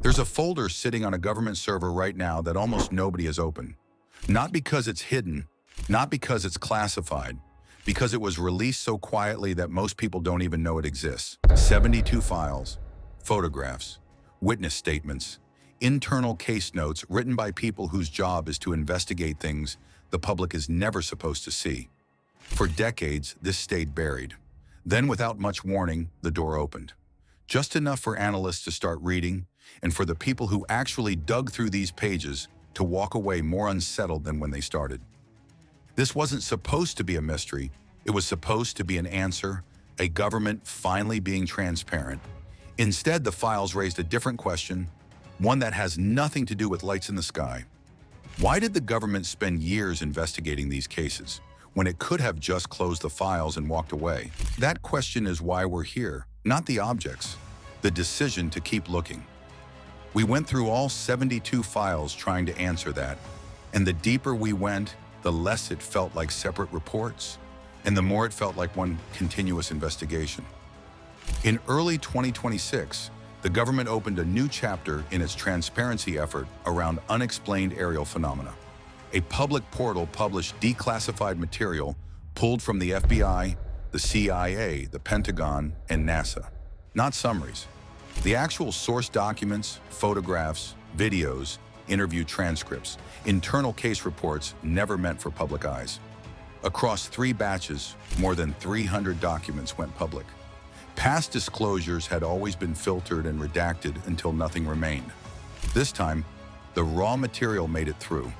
There's a folder sitting on a government server right now that almost nobody has opened. Not because it's hidden, not because it's classified, because it was released so quietly that most people don't even know it exists. 72 files, photographs, witness statements, internal case notes written by people whose job is to investigate things the public is never supposed to see. For decades, this stayed buried. Then, without much warning, the door opened. Just enough for analysts to start reading, and for the people who actually dug through these pages to walk away more unsettled than when they started. This wasn't supposed to be a mystery. It was supposed to be an answer, a government finally being transparent. Instead, the files raised a different question, one that has nothing to do with lights in the sky. Why did the government spend years investigating these cases, when it could have just closed the files and walked away? That question is why we're here, not the objects, the decision to keep looking. We went through all 72 files trying to answer that, and the deeper we went, the less it felt like separate reports, and the more it felt like one continuous investigation. In early 2026, the government opened a new chapter in its transparency effort around unexplained aerial phenomena. A public portal published declassified material pulled from the FBI, the CIA, the Pentagon, and NASA. Not summaries. The actual source documents, photographs, videos, interview transcripts, internal case reports never meant for public eyes. Across 3 batches, more than 300 documents went public. Past disclosures had always been filtered and redacted until nothing remained. This time, the raw material made it through.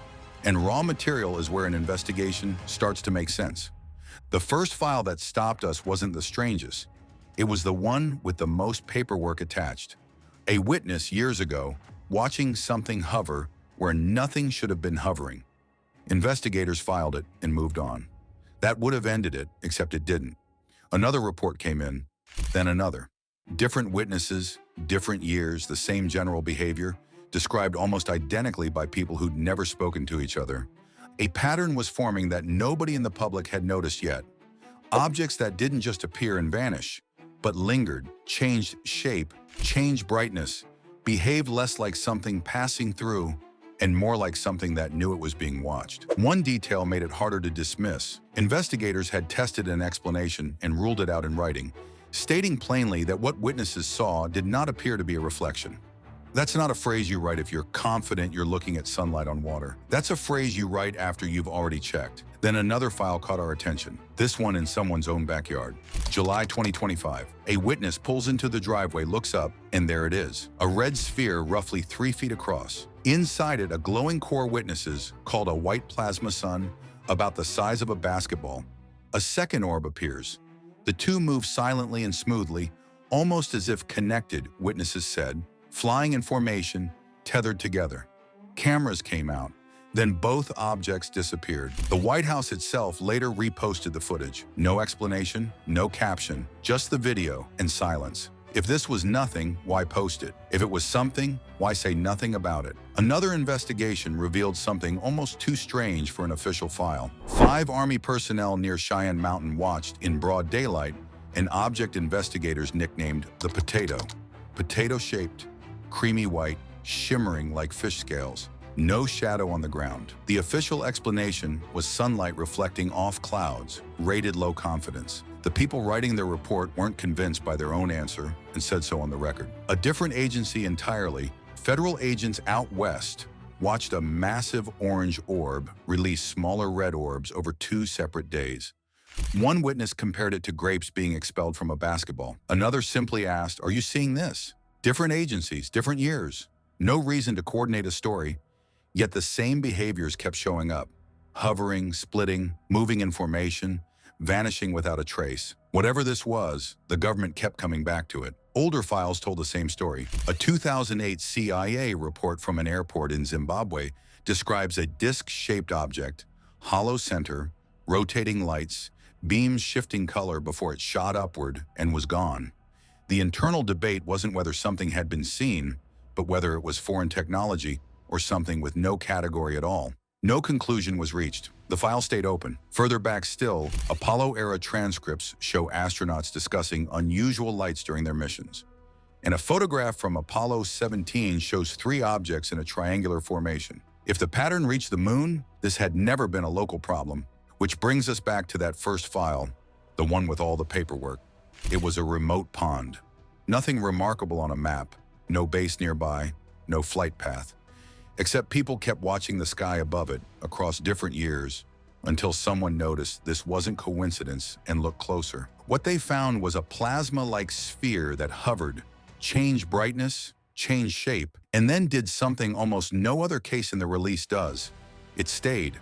And raw material is where an investigation starts to make sense. The first file that stopped us wasn't the strangest. It was the one with the most paperwork attached. A witness years ago watching something hover where nothing should have been hovering. Investigators filed it and moved on. That would have ended it, except it didn't. Another report came in, then another. Different witnesses, different years, the same general behavior, described almost identically by people who'd never spoken to each other. A pattern was forming that nobody in the public had noticed yet. Objects that didn't just appear and vanish, but lingered, changed shape, changed brightness, behaved less like something passing through and more like something that knew it was being watched. One detail made it harder to dismiss. Investigators had tested an explanation and ruled it out in writing, stating plainly that what witnesses saw did not appear to be a reflection. That's not a phrase you write if you're confident you're looking at sunlight on water. That's a phrase you write after you've already checked. Then another file caught our attention, this one in someone's own backyard. July 2025, a witness pulls into the driveway, looks up, and there it is, a red sphere roughly 3 feet across. Inside it, a glowing core witnesses called a white plasma sun about the size of a basketball. A second orb appears. The two move silently and smoothly, almost as if connected, witnesses said, flying in formation, tethered together. Cameras came out. Then both objects disappeared. The White House itself later reposted the footage. No explanation, no caption, just the video and silence. If this was nothing, why post it? If it was something, why say nothing about it? Another investigation revealed something almost too strange for an official file. 5 Army personnel near Cheyenne Mountain watched, in broad daylight, an object investigators nicknamed the Potato. Potato-shaped, creamy white, shimmering like fish scales. No shadow on the ground. The official explanation was sunlight reflecting off clouds, rated low confidence. The people writing their report weren't convinced by their own answer and said so on the record. A different agency entirely, federal agents out west, watched a massive orange orb release smaller red orbs over 2 separate days. One witness compared it to grapes being expelled from a basketball. Another simply asked, "Are you seeing this?" Different agencies, different years. No reason to coordinate a story. Yet the same behaviors kept showing up, hovering, splitting, moving in formation, vanishing without a trace. Whatever this was, the government kept coming back to it. Older files told the same story. A 2008 CIA report from an airport in Zimbabwe describes a disc-shaped object, hollow center, rotating lights, beams shifting color before it shot upward and was gone. The internal debate wasn't whether something had been seen, but whether it was foreign technology or something with no category at all. No conclusion was reached. The file stayed open. Further back still, Apollo-era transcripts show astronauts discussing unusual lights during their missions. And a photograph from Apollo 17 shows three objects in a triangular formation. If the pattern reached the moon, this had never been a local problem, which brings us back to that first file, the one with all the paperwork. It was a remote pond. Nothing remarkable on a map, no base nearby, no flight path. Except people kept watching the sky above it across different years until someone noticed this wasn't coincidence and looked closer. What they found was a plasma-like sphere that hovered, changed brightness, changed shape, and then did something almost no other case in the release does. It stayed.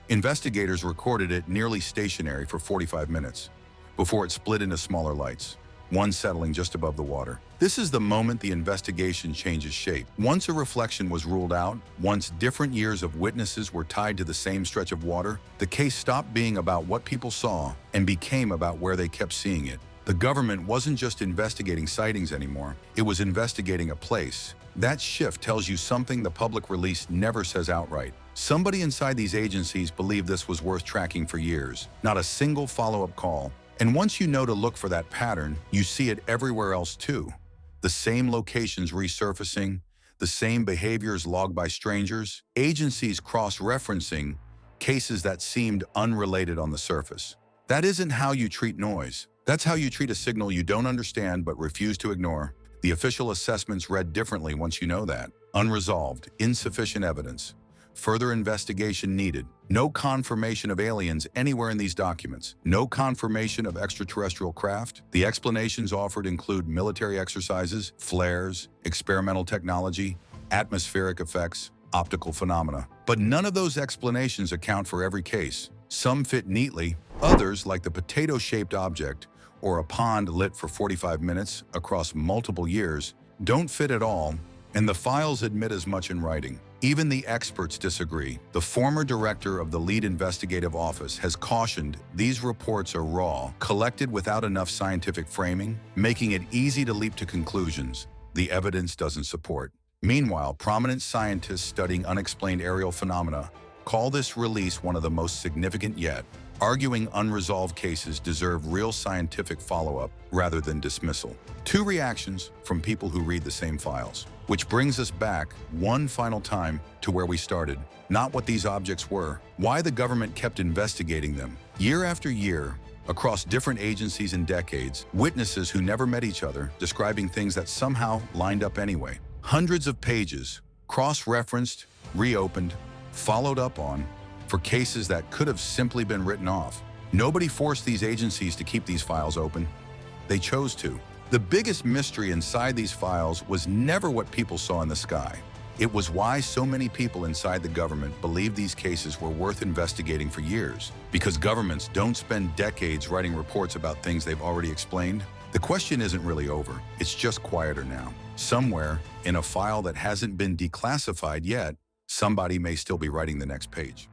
Investigators recorded it nearly stationary for 45 minutes before it split into smaller lights, one settling just above the water. This is the moment the investigation changes shape. Once a reflection was ruled out, once different years of witnesses were tied to the same stretch of water, the case stopped being about what people saw and became about where they kept seeing it. The government wasn't just investigating sightings anymore, it was investigating a place. That shift tells you something the public release never says outright. Somebody inside these agencies believed this was worth tracking for years, not a single follow-up call. And once you know to look for that pattern, you see it everywhere else too. The same locations resurfacing, the same behaviors logged by strangers, agencies cross-referencing cases that seemed unrelated on the surface. That isn't how you treat noise. That's how you treat a signal you don't understand but refuse to ignore. The official assessments read differently once you know that. Unresolved, insufficient evidence. Further investigation needed. No confirmation of aliens anywhere in these documents. No confirmation of extraterrestrial craft. The explanations offered include military exercises, flares, experimental technology, atmospheric effects, optical phenomena. But none of those explanations account for every case. Some fit neatly, others, like the potato-shaped object or a pond lit for 45 minutes across multiple years, don't fit at all, and the files admit as much in writing. Even the experts disagree. The former director of the lead investigative office has cautioned these reports are raw, collected without enough scientific framing, making it easy to leap to conclusions the evidence doesn't support. Meanwhile, prominent scientists studying unexplained aerial phenomena call this release one of the most significant yet, arguing unresolved cases deserve real scientific follow-up rather than dismissal. Two reactions from people who read the same files. Which brings us back one final time to where we started. Not what these objects were, why the government kept investigating them. Year after year, across different agencies and decades, witnesses who never met each other describing things that somehow lined up anyway. Hundreds of pages, cross-referenced, reopened, followed up on, for cases that could have simply been written off. Nobody forced these agencies to keep these files open. They chose to. The biggest mystery inside these files was never what people saw in the sky. It was why so many people inside the government believed these cases were worth investigating for years. Because governments don't spend decades writing reports about things they've already explained. The question isn't really over. It's just quieter now. Somewhere, in a file that hasn't been declassified yet, somebody may still be writing the next page.